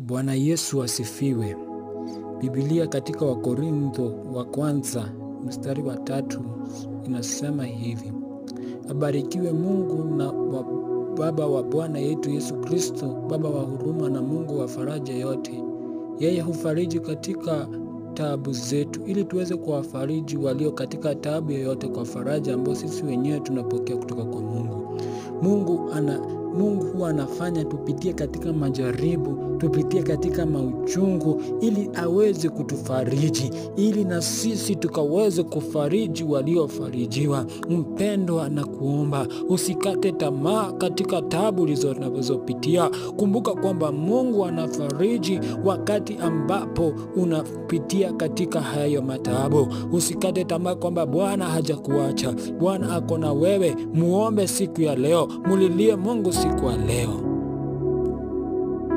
Bwana Yesu asifiwe. Biblia katika Wakorintho wa kwanza mstari wa 3 inasema hivi: Abarikiwe Mungu na Baba wa Bwana yetu Yesu Kristo, Baba wa huruma na Mungu wa faraja yote. Yeye hufariji katika taabu zetu, ili tuweze kuwafariji walio katika taabu yoyote kwa faraja ambayo sisi wenyewe tunapokea kutoka kwa Mungu. Mungu huwa anafanya tupitie katika majaribu, tupitie katika mauchungu, ili aweze kutufariji, ili na sisi tukaweze kufariji waliofarijiwa. Mpendwa, na kuomba usikate tamaa katika taabu unazopitia. Kumbuka kwamba Mungu anafariji wakati ambapo unapitia katika hayo mataabu. Usikate tamaa kwamba Bwana hajakuacha. Bwana ako na wewe. Muombe siku ya leo, mulilie Mungu siku ya leo.